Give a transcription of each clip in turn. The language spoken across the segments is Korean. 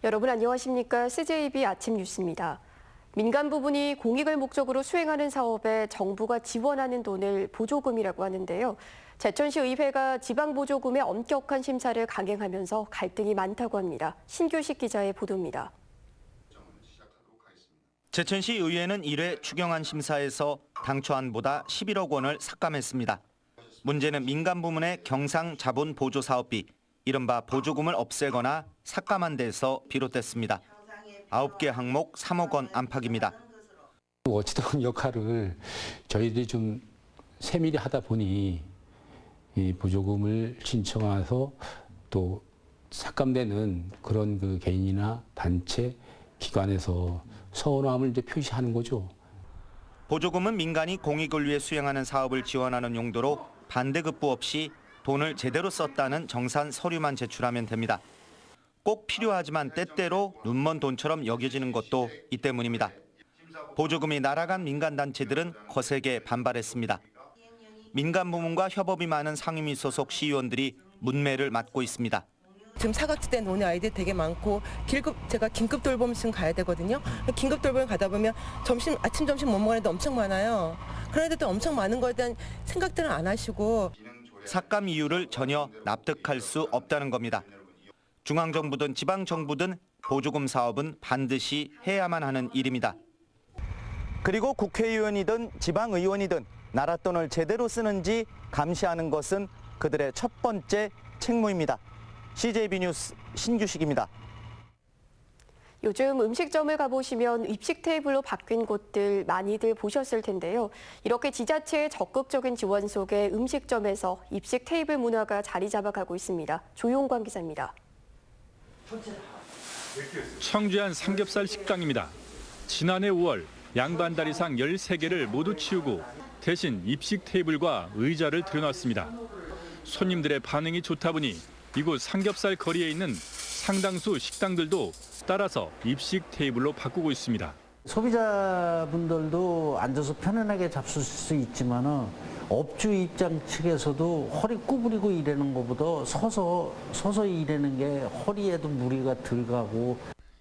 여러분 안녕하십니까? CJB 아침 뉴스입니다. 민간 부분이 공익을 목적으로 수행하는 사업에 정부가 지원하는 돈을 보조금이라고 하는데요. 제천시 의회가 지방보조금의 엄격한 심사를 강행하면서 갈등이 많다고 합니다. 신규식 기자의 보도입니다. 제천시 의회는 1회 추경안 심사에서 당초안보다 11억 원을 삭감했습니다. 문제는 민간 부문의 경상 자본 보조 사업비, 이른바 보조금을 없애거나 삭감한 데서 비롯됐습니다. 9개 항목 3억 원 안팎입니다. 어찌됐건 역할을 저희들이 좀 세밀히 하다 보니 이 보조금을 신청해서 또 삭감되는 그런 그 개인이나 단체, 기관에서 서운함을 이제 표시하는 거죠. 보조금은 민간이 공익을 위해 수행하는 사업을 지원하는 용도로 반대급부 없이 돈을 제대로 썼다는 정산 서류만 제출하면 됩니다. 꼭 필요하지만 때때로 눈먼 돈처럼 여겨지는 것도 이 때문입니다. 보조금이 날아간 민간단체들은 거세게 반발했습니다. 민간 부문과 협업이 많은 상임위 소속 시의원들이 문매를 맡고 있습니다. 지금 사각지대에 노는 아이들 되게 많고 제가 긴급 돌봄 가야 되거든요. 긴급 돌봄 가다 보면 아침 점심 못 먹는 애들 엄청 많아요. 그런 애들도 엄청 많은 거에 대한 생각들은 안 하시고. 삭감 이유를 전혀 납득할 수 없다는 겁니다. 중앙정부든 지방정부든 보조금 사업은 반드시 해야만 하는 일입니다. 그리고 국회의원이든 지방의원이든 나라 돈을 제대로 쓰는지 감시하는 것은 그들의 첫 번째 책무입니다. CJB 뉴스 신규식입니다. 요즘 음식점을 가보시면 입식 테이블로 바뀐 곳들 많이들 보셨을 텐데요. 이렇게 지자체의 적극적인 지원 속에 음식점에서 입식 테이블 문화가 자리 잡아가고 있습니다. 조용관 기자입니다. 청주한 삼겹살 식당입니다. 지난해 5월 양반다리상 13개를 모두 치우고 대신 입식 테이블과 의자를 들여놨습니다. 손님들의 반응이 좋다 보니 이곳 삼겹살 거리에 있는 상당수 식당들도 따라서 입식 테이블로 바꾸고 있습니다. 소비자분들도 앉아서 편안하게 잡수실 수 있지만 업주 입장 측에서도 허리 구부리고 일하는 것보다 서서 일하는 게 허리에도 무리가 덜 가고.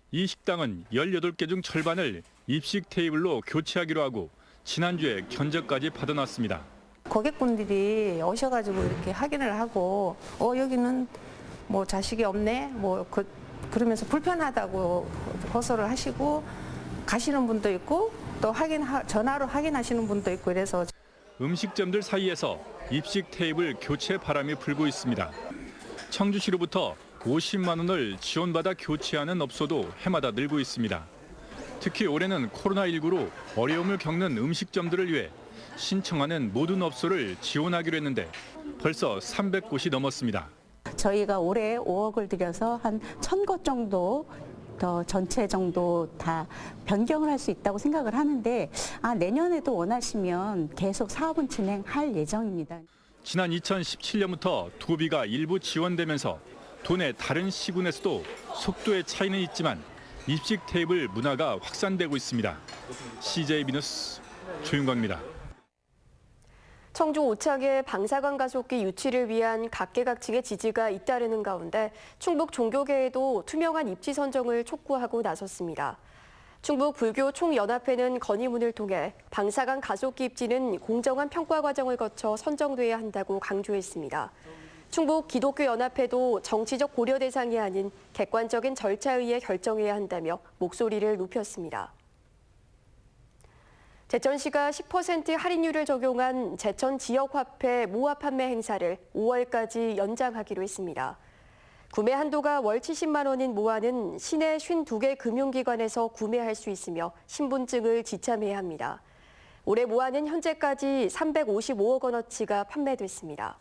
이 식당은 18개 중 절반을 입식 테이블로 교체하기로 하고 지난주에 견적까지 받아놨습니다. 고객분들이 오셔가지고 이렇게 확인을 하고 여기는 뭐 자식이 없네 그러면서 불편하다고 호소를 하시고 가시는 분도 있고 또 전화로 확인하시는 분도 있고 이래서 음식점들 사이에서 입식 테이블 교체 바람이 불고 있습니다. 청주시로부터 50만 원을 지원받아 교체하는 업소도 해마다 늘고 있습니다. 특히 올해는 코로나19로 어려움을 겪는 음식점들을 위해 신청하는 모든 업소를 지원하기로 했는데 벌써 300곳이 넘었습니다. 저희가 올해 5억을 들여서 한 1,000곳 정도 더 전체 정도 다 변경을 할 수 있다고 생각을 하는데 내년에도 원하시면 계속 사업은 진행할 예정입니다. 지난 2017년부터 도비가 일부 지원되면서 도내 다른 시군에서도 속도의 차이는 있지만 입식 테이블 문화가 확산되고 있습니다. CJB 뉴스 조윤광입니다. 청주 오창의 방사관 가속기 유치를 위한 각계각층의 지지가 잇따르는 가운데 충북 종교계에도 투명한 입지 선정을 촉구하고 나섰습니다. 충북 불교 총연합회는 건의문을 통해 방사관 가속기 입지는 공정한 평가 과정을 거쳐 선정돼야 한다고 강조했습니다. 충북 기독교연합회도 정치적 고려 대상이 아닌 객관적인 절차에 의해 결정해야 한다며 목소리를 높였습니다. 제천시가 10% 할인율을 적용한 제천 지역화폐 모아 판매 행사를 5월까지 연장하기로 했습니다. 구매 한도가 월 70만 원인 모아는 시내 52개 금융기관에서 구매할 수 있으며 신분증을 지참해야 합니다. 올해 모아는 현재까지 355억 원어치가 판매됐습니다.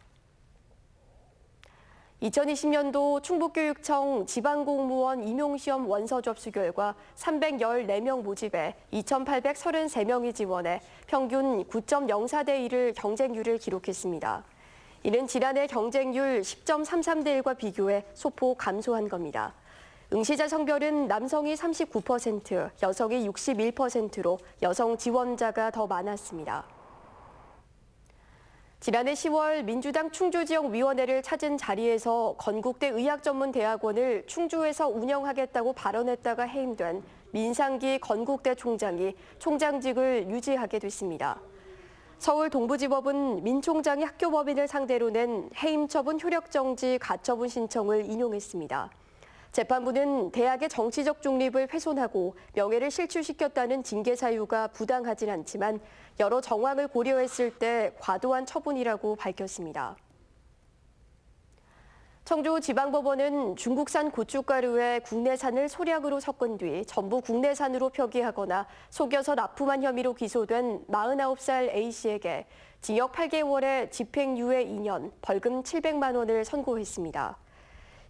2020년도 충북교육청 지방공무원 임용시험 원서 접수 결과 314명 모집에 2,833명이 지원해 평균 9.04대 1을 경쟁률을 기록했습니다. 이는 지난해 경쟁률 10.33대 1과 비교해 소폭 감소한 겁니다. 응시자 성별은 남성이 39%, 여성이 61%로 여성 지원자가 더 많았습니다. 지난해 10월 민주당 충주지역위원회를 찾은 자리에서 건국대 의학전문대학원을 충주에서 운영하겠다고 발언했다가 해임된 민상기 건국대 총장이 총장직을 유지하게 됐습니다. 서울 동부지법은 민 총장이 학교법인을 상대로 낸 해임 처분 효력정지 가처분 신청을 인용했습니다. 재판부는 대학의 정치적 중립을 훼손하고 명예를 실추시켰다는 징계 사유가 부당하진 않지만 여러 정황을 고려했을 때 과도한 처분이라고 밝혔습니다. 청주지방법원은 중국산 고춧가루에 국내산을 소량으로 섞은 뒤 전부 국내산으로 표기하거나 속여서 납품한 혐의로 기소된 49살 A씨에게 징역 8개월에 집행유예 2년, 벌금 700만 원을 선고했습니다.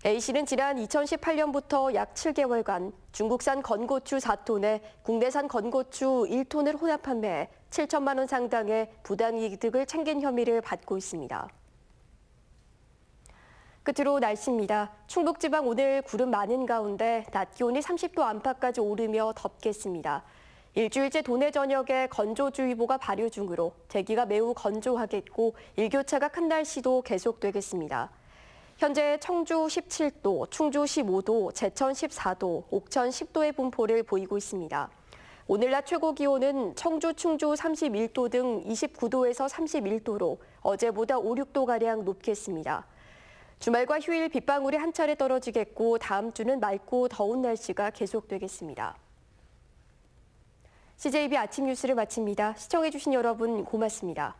A씨는 지난 2018년부터 약 7개월간 중국산 건고추 4톤에 국내산 건고추 1톤을 혼합 판매해 7천만 원 상당의 부당이득을 챙긴 혐의를 받고 있습니다. 끝으로 날씨입니다. 충북지방 오늘 구름 많은 가운데 낮 기온이 30도 안팎까지 오르며 덥겠습니다. 일주일째 도내 전역에 건조주의보가 발효 중으로 대기가 매우 건조하겠고 일교차가 큰 날씨도 계속되겠습니다. 현재 청주 17도, 충주 15도, 제천 14도, 옥천 10도의 분포를 보이고 있습니다. 오늘 낮 최고 기온은 청주, 충주 31도 등 29도에서 31도로 어제보다 5, 6도가량 높겠습니다. 주말과 휴일 빗방울이 한 차례 떨어지겠고 다음 주는 맑고 더운 날씨가 계속되겠습니다. CJB 아침 뉴스를 마칩니다. 시청해주신 여러분 고맙습니다.